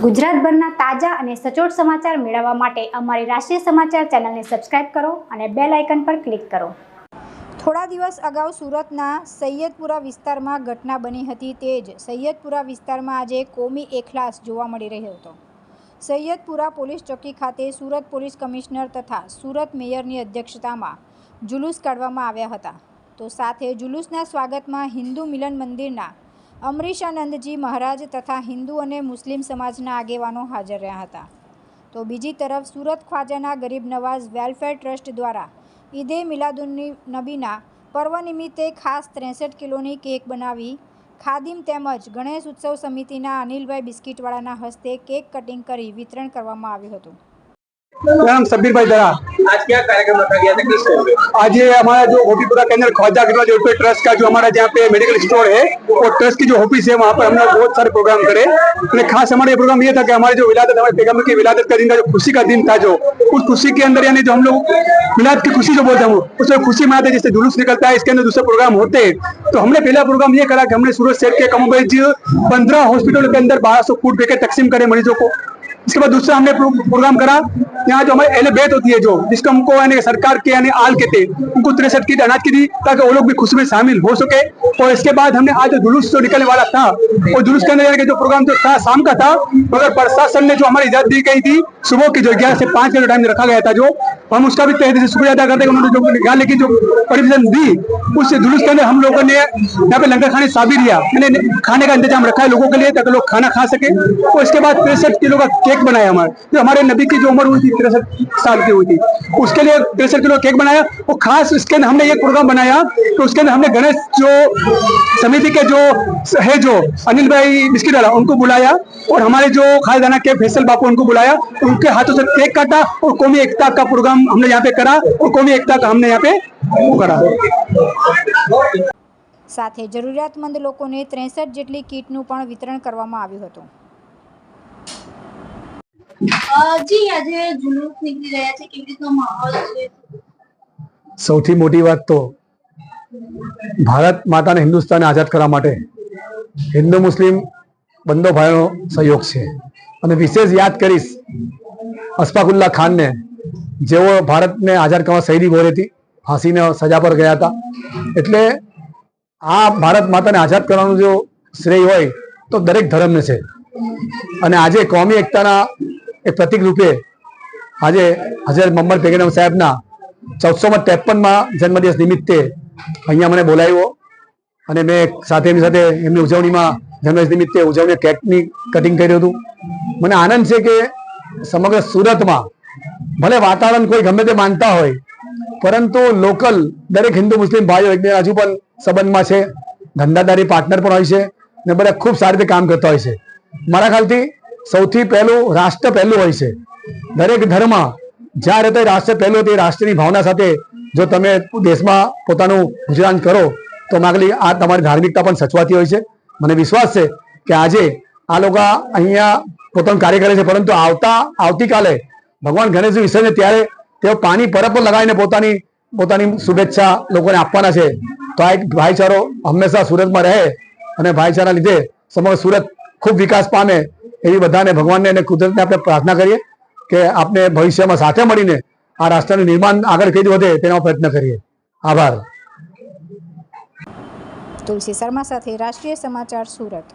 ગુજરાતભરના તાજા અને સચોટ સમાચાર મેળવવા માટે અમારી રાષ્ટ્રીય સમાચાર ચેનલને સબસ્ક્રાઇબ કરો અને બેલ આઇકન પર ક્લિક કરો। થોડા દિવસ અગાઉ સુરતના સૈયદપુરા વિસ્તારમાં ઘટના બની હતી। તે જ સૈયદપુરા વિસ્તારમાં આજે કોમી એકલાસ જોવા મળી રહ્યો હતો। સૈયદપુરા પોલીસ ચોકી ખાતે સુરત પોલીસ કમિશનર તથા સુરત મેયરની અધ્યક્ષતામાં જુલુસ કાઢવામાં આવ્યા હતા। તો સાથે જુલુસના સ્વાગતમાં હિન્દુ મિલન મંદિરના અમરીશાનંદજી મહારાજ તથા હિન્દુ અને મુસ્લિમ સમાજના આગેવાનો હાજર રહ્યા હતા। તો બીજી તરફ સુરત ખ્વાજાના ગરીબ નવાઝ વેલફેર ટ્રસ્ટ દ્વારા ઈદે મિલાદુન્નબીના પર્વ નિમિત્તે ખાસ 63 કિલોની કેક બનાવી ખાદિમ તેમજ ગણેશ ઉત્સવ સમિતિના અનિલભાઈ બિસ્કિટવાળાના હસ્તે કેક કટિંગ કરી વિતરણ કરવામાં આવ્યું હતું। नाम सब्बीर भाई दरा। आज क्या कार्यक्रम रखा गया था, किस टाइम पे? आज ये हमारा जो गोपीपुरा के अंदर ख्वाजा गरीब नवाज ट्रस्ट का जो हमारा जहाँ पे मेडिकल स्टोर है वो ट्रस्ट की जो ऑफिस है वहाँ पर हमने बहुत सारे प्रोग्राम करे। और खास हमारा ये प्रोग्राम ये था कि हमारे जो विलादत हमारे पैगंबर की विलादत का दिन का जो खुशी का दिन था, जो उस खुशी के अंदर यानी जो हम लोग मिलाद की खुशी जो बोलते हैं उसमें खुशी मनाते, जिससे जुलूस निकलता है, इसके अंदर दूसरे प्रोग्राम होते हैं। तो हमने पहला प्रोग्राम ये करा कि हमने सूरत शहर के कमोबेश 15 हॉस्पिटल के अंदर 1200 फूड पैकेट तकसीम करे मरीजों को। इसके बाद दूसरा हमने प्रोग्राम करा यहाँ जो हमारे अहले बैत होती है, जो जिसको हमको यानी सरकार के यानी आल कहते हैं, उनको 63 किट अनाज की दी ताकि वो लोग भी खुशी में शामिल हो सके। और इसके बाद हमने आज जो जुलूस जो निकलने वाला था वो जुलूस के अंदर जो प्रोग्राम जो था शाम का था, मगर प्रशासन ने जो हमारी इजाजत दी गई थी सुबह की जो 11 से 5 का जो टाइम रखा गया था, जो हम उसका भी तहे दिल से शुक्रिया अदा करते हैं। उन्होंने जो निकालने की जो परमिशन दी उस जुलूस के अंदर हम लोगों ने यहाँ पे लंगर खाने साबिर लिया, मैंने खाने का इंतजाम रखा है लोगों के लिए ताकि लोग खाना खा सके। और इसके बाद 63 किलो का केक बनाया हमारे, जो हमारे नबी की जो उम्र हुई थी 63 साल की हुई थी, उसके लिए 63 किलो केक बनाया। और खास इसके अंदर हमने एक प्रोग्राम बनाया तो उसके अंदर हमने गणेश जो समिति के जो है जो अनिल भाई बिस्किट वाला उनको बुलाया और हमारे जो खालदाना के फैसल बापू उनको बुलाया, उनके हाथों से केक काटा और कौमी एकता का प्रोग्राम हमने यहाँ पे करा और कौमी एकता का हमने यहाँ पे वो करा। સાથે જરૂરિયાતમંદ લોકોને 63 જેટલી કીટનું પણ વિતરણ કરવામાં આવ્યું હતું। जी आज जुलूस निकली રહ્યા છે, કેવી રીતનો માહોલ છે? સૌથી મોટી વાત તો ભારત માતાને હિન્દુસ્તાને આઝાદ કરવા માટે હિન્દુ મુસ્લિમ બંને ભાઈનો સહયોગ છે। અને વિશેષ યાદ કરીશ અશફાકુલ્લા ખાનને, જેઓ ભારતને આઝાદ કરવા શહીદી ગોળી હતી, ફાંસીને સજા પર ગયા હતા। એટલે આ ભારત માતાને આઝાદ કરવાનું જો શ્રેય હોય તો દરેક ધર્મને છે। અને આજે કોમી એકતાના એક પ્રતિક રૂપે આજે હઝરત મોહમ્મદ પેગમ્બર સાહેબના 1453માં જન્મદિવસ નિમિત્તે અહીંયા મને બોલાવ્યો અને મેં સાથે એમની સાથે એમની ઉજવણીમાં જન્મદિવસ નિમિત્તે ઉજવણી કેકની કટિંગ કર્યું હતું। મને આનંદ છે કે સમગ્ર સુરતમાં ભલે વાતાવરણ કોઈ ગમે તે માનતા હોય, પરંતુ લોકલ દરેક હિન્દુ મુસ્લિમ ભાઈઓ એકબીજા હજુ પણ સંબંધમાં છે, ધંધાદારી પાર્ટનર પણ હોય છે ને બધા ખૂબ સારી રીતે કામ કરતા હોય છે। મારા ખ્યાલથી સૌથી પહેલું રાષ્ટ્ર પહેલું હોય છે। દરેક ધર્મ જ્યાં રહેતો રાષ્ટ્ર પહેલું, તે રાષ્ટ્રની ભાવના સાથે જો તમે દેશમાં પોતાનું ગુજરાન કરો તો માગલી આ તમારી ધાર્મિકતા પણ સચવાતી હોય છે। મને વિશ્વાસ છે કે આજે આ લોકો અહીંયા પોતાનું કાર્ય કરે છે, પરંતુ આવતીકાલે ભગવાન ગણેશજી વિસર્જન ત્યારે તેઓ પાણી પરબ પર લગાવીને પોતાની શુભેચ્છા લોકોને આપવાના છે। તો આ એક ભાઈચારો હંમેશા સુરતમાં રહે અને ભાઈચારા લીધે સમગ્ર સુરત ખૂબ વિકાસ પામે એવી બધાને ભગવાનને અને કુદરતને આપણે પ્રાર્થના કરીએ કે આપણે ભવિષ્યમાં સાથે મળીને આ રાષ્ટ્રનું નિર્માણ આગળ કઈ વધે તેનો પ્રયત્ન કરીએ। આભાર। તુલસી શર્મા સાથે રાષ્ટ્રીય સમાચાર સુરત।